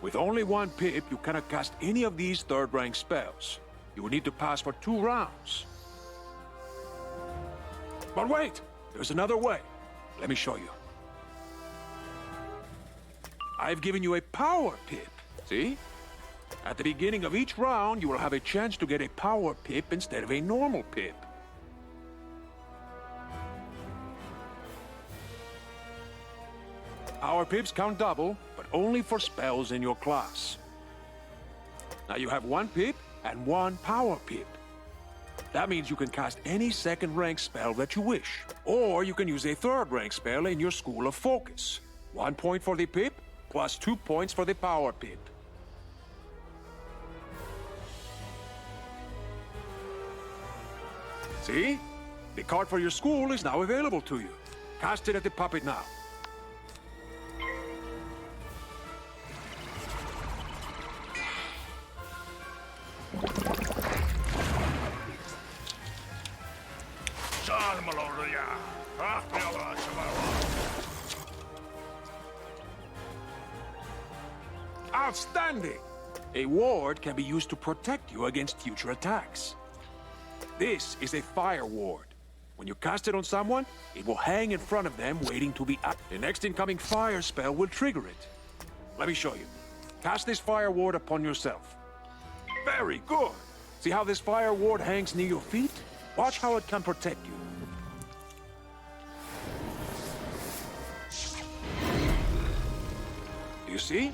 D: With only 1 pip, you cannot cast any of these 3rd rank spells. You will need to pass for 2 rounds. But wait! There's another way. Let me show you. I've given you a power pip. See? At the beginning of each round, you will have a chance to get a power pip instead of a normal pip. Power pips count double, but only for spells in your class. Now you have 1 pip and 1 power pip. That means you can cast any 2nd rank spell that you wish. Or you can use a 3rd rank spell in your School of Focus. 1 point for the pip, plus 2 points for the power pip. See? The card for your school is now available to you. Cast it at the puppet now. Outstanding! A ward can be used to protect you against future attacks. This is a fire ward. When you cast it on someone, it will hang in front of them waiting to be up. The next incoming fire spell will trigger it. Let me show you. Cast this fire ward upon yourself. Very good! See how this fire ward hangs near your feet? Watch how it can protect you. You see?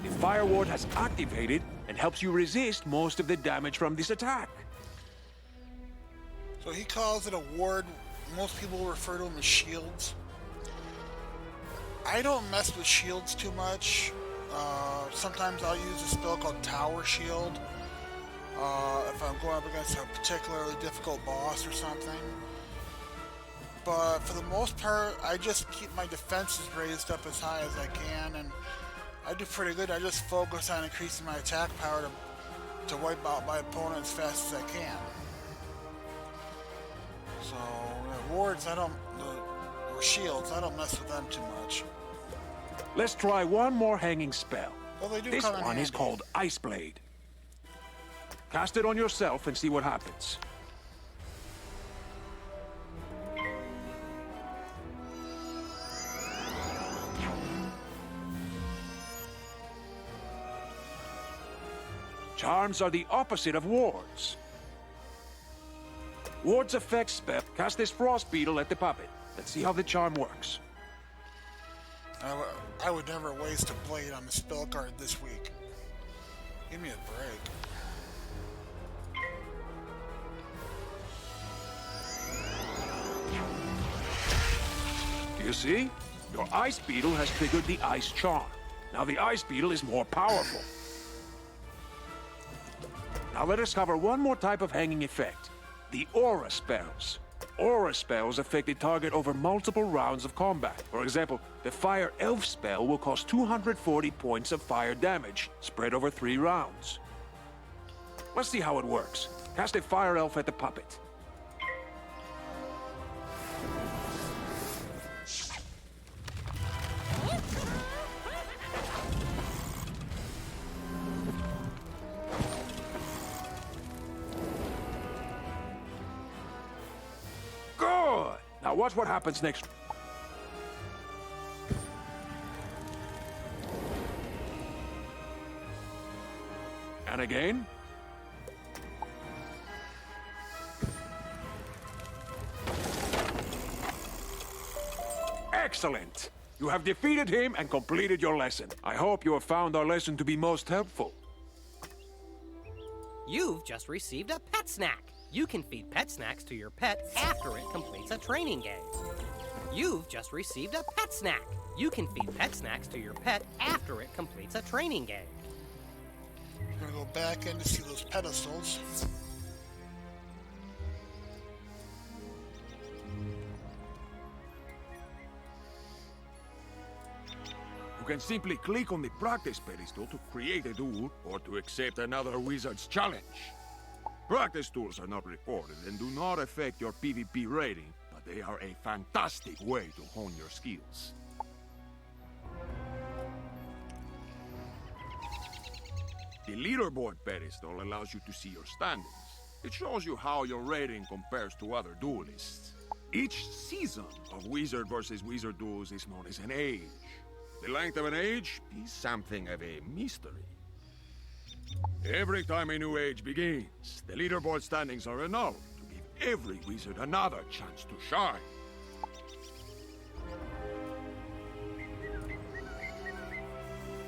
D: The fire ward has activated and helps you resist most of the damage from this attack.
A: So he calls it a ward. Most people refer to them as shields. I don't mess with shields too much. Sometimes I'll use a spell called Tower Shield if I'm going up against a particularly difficult boss or something. But for the most part, I just keep my defenses raised up as high as I can, and I do pretty good. I just focus on increasing my attack power to wipe out my opponent as fast as I can. So, wards, or shields, I don't mess with them too much.
D: Let's try one more hanging spell.
A: Well, they do
D: This
A: come in
D: one is
A: handy.
D: called Iceblade. Cast it on yourself and see what happens. Charms are the opposite of wards. Ward's effect spell. Cast this frost beetle at the puppet. Let's see how the charm works.
A: I would never waste a blade on the spell card this week. Give me a break.
D: You see? Your ice beetle has triggered the ice charm. Now the ice beetle is more powerful. Now let us cover one more type of hanging effect. The aura spells. Aura spells affect the target over multiple rounds of combat. For example, the Fire Elf spell will cause 240 points of fire damage, spread over 3 rounds. Let's see how it works. Cast a Fire Elf at the puppet. Good! Now watch what happens next. And again. Excellent! You have defeated him and completed your lesson. I hope you have found our lesson to be most helpful.
Q: You've just received a pet snack. You can feed pet snacks to your pet after it completes a training game. You've just received a pet snack. You can feed pet snacks to your pet after it completes a training game.
A: I'm gonna go back in to see those pedestals.
J: You can simply click on the practice pedestal to create a duel or to accept another wizard's challenge. Practice duels are not recorded and do not affect your PvP rating, but they are a fantastic way to hone your skills. The Leaderboard Pedestal allows you to see your standings. It shows you how your rating compares to other duelists. Each season of Wizard vs. Wizard duels is known as an age. The length of an age is something of a mystery. Every time a new age begins, the leaderboard standings are annulled to give every wizard another chance to shine.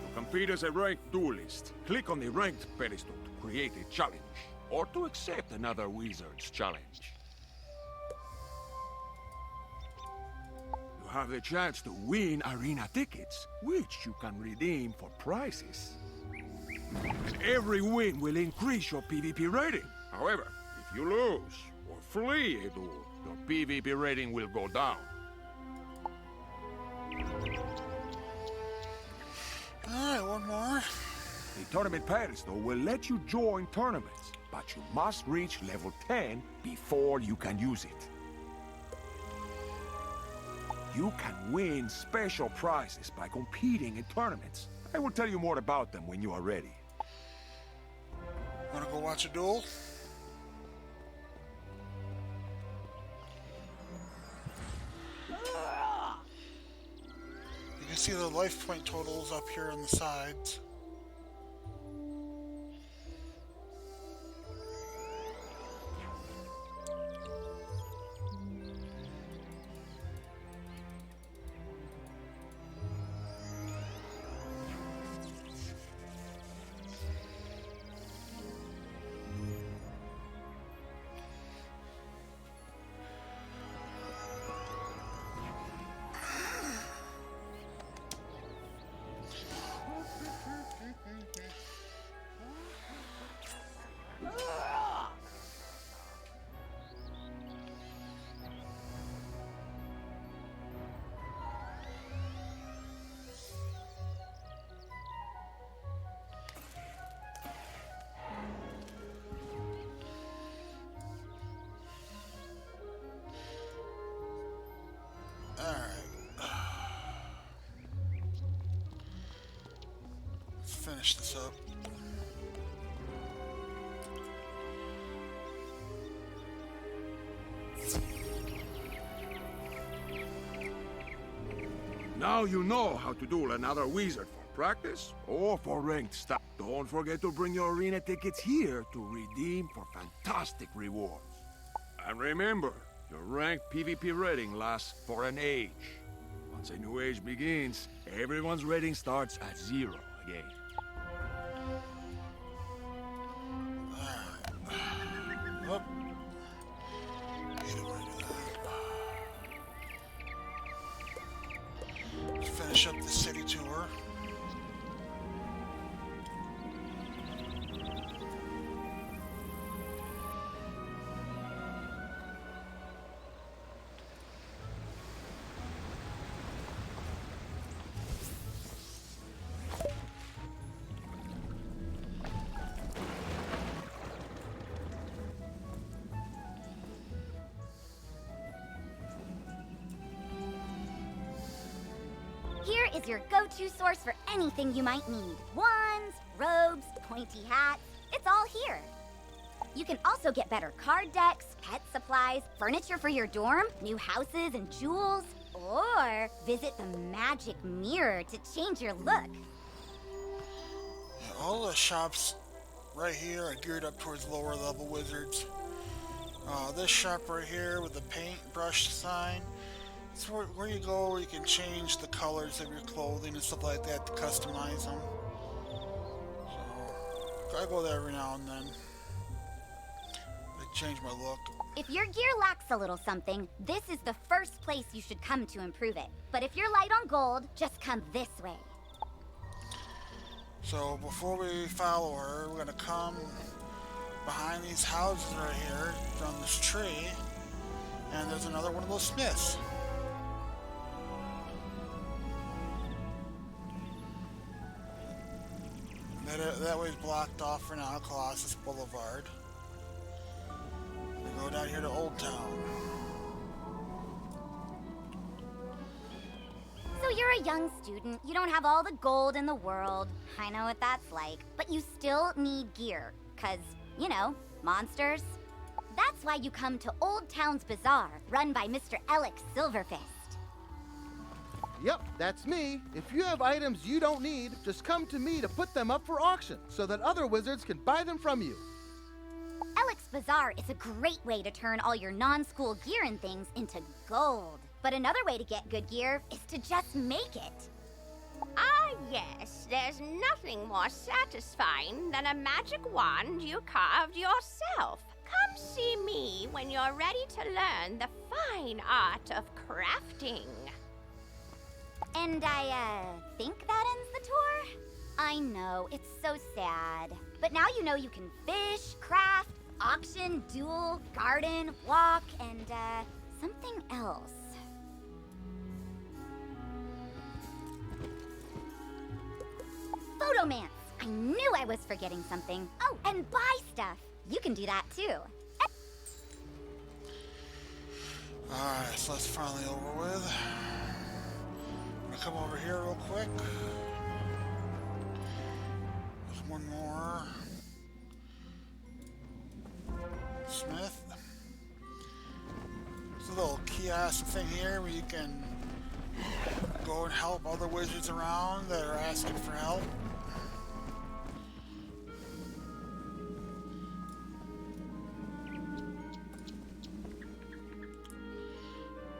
J: To compete as a ranked duelist, click on the ranked pedestal to create a challenge, or to accept another wizard's challenge. You have the chance to win arena tickets, which you can redeem for prizes. And every win will increase your PvP rating. However, if you lose or flee a duel, your PvP rating will go down.
A: Alright, one more.
J: The tournament pedestal will let you join tournaments, but you must reach level 10 before you can use it. You can win special prizes by competing in tournaments. I will tell you more about them when you are ready.
A: Wanna go watch a duel? You can see the life point totals up here on the sides. finish this up.
D: Now you know how to duel another wizard for practice or for ranked stuff. Don't forget to bring your arena tickets here to redeem for fantastic rewards. And remember, your ranked PvP rating lasts for an age. Once a new age begins, everyone's rating starts at 0 again.
A: Whoop. Let's finish up the city tour.
N: Here is your go-to source for anything you might need. Wands, robes, pointy hats, it's all here. You can also get better card decks, pet supplies, furniture for your dorm, new houses and jewels, or visit the magic mirror to change your look.
A: Yeah, all the shops right here are geared up towards lower level wizards. This shop right here with the paintbrush sign, it's where you go where you can change the colors of your clothing and stuff like that to customize them. So I go there every now and then. I change my look.
N: If your gear lacks a little something, this is the first place you should come to improve it. But if you're light on gold, just come this way.
A: So before we follow her, we're gonna come behind these houses right here, from this tree, and there's another one of those smiths. That way's blocked off for now, Colossus Boulevard. We go down here to Old Town.
N: So you're a young student, you don't have all the gold in the world. I know what that's like. But you still need gear, 'cause, you know, monsters. That's why you come to Old Town's Bazaar, run by Mr. Alex Silverfist.
G: Yep, that's me. If you have items you don't need, just come to me to put them up for auction so that other wizards can buy them from you.
N: Alex Bazaar is a great way to turn all your non-school gear and things into gold. But another way to get good gear is to just make it.
I: Ah, yes, there's nothing more satisfying than a magic wand you carved yourself. Come see me when you're ready to learn the fine art of crafting.
N: And I think that ends the tour? I know, it's so sad. But now you know you can fish, craft, auction, duel, garden, walk, and, something else. Photomance! I knew I was forgetting something. Oh, and buy stuff. You can do that too.
A: Alright, so that's finally over with. I'm gonna come over here real quick. There's one more. Smith. There's a little kiosk thing here where you can go and help other wizards around that are asking for help.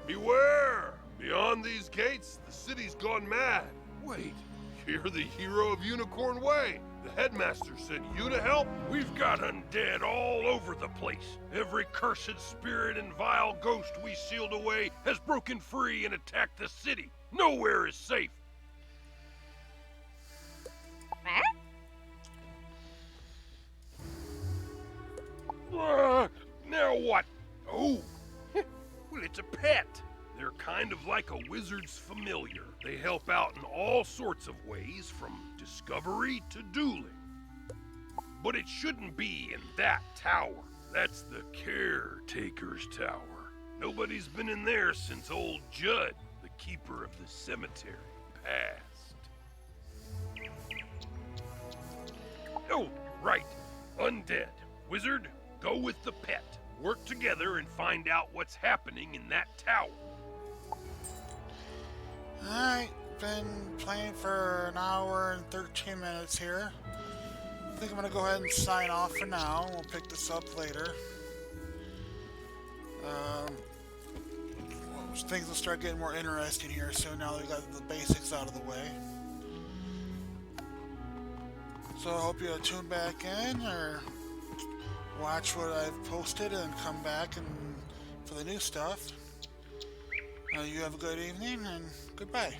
W: Beware! Beyond these gates, the city's gone mad. Wait, you're the hero of Unicorn Way. The headmaster sent you to help? We've got undead all over the place. Every cursed spirit and vile ghost we sealed away has broken free and attacked the city. Nowhere is safe. Now what? Oh, well, it's a pet. They're kind of like a wizard's familiar. They help out in all sorts of ways, from discovery to dueling. But it shouldn't be in that tower. That's the caretaker's tower. Nobody's been in there since old Judd, the keeper of the cemetery, passed. Oh, right. Undead. Wizard, go with the pet. Work together and find out what's happening in that tower.
A: Alright, been playing for an hour and 13 minutes here. I think I'm gonna go ahead and sign off for now. We'll pick this up later. Things will start getting more interesting here soon now that we got the basics out of the way. So I hope you'll tune back in or watch what I've posted and come back and for the new stuff. You have a good evening and goodbye.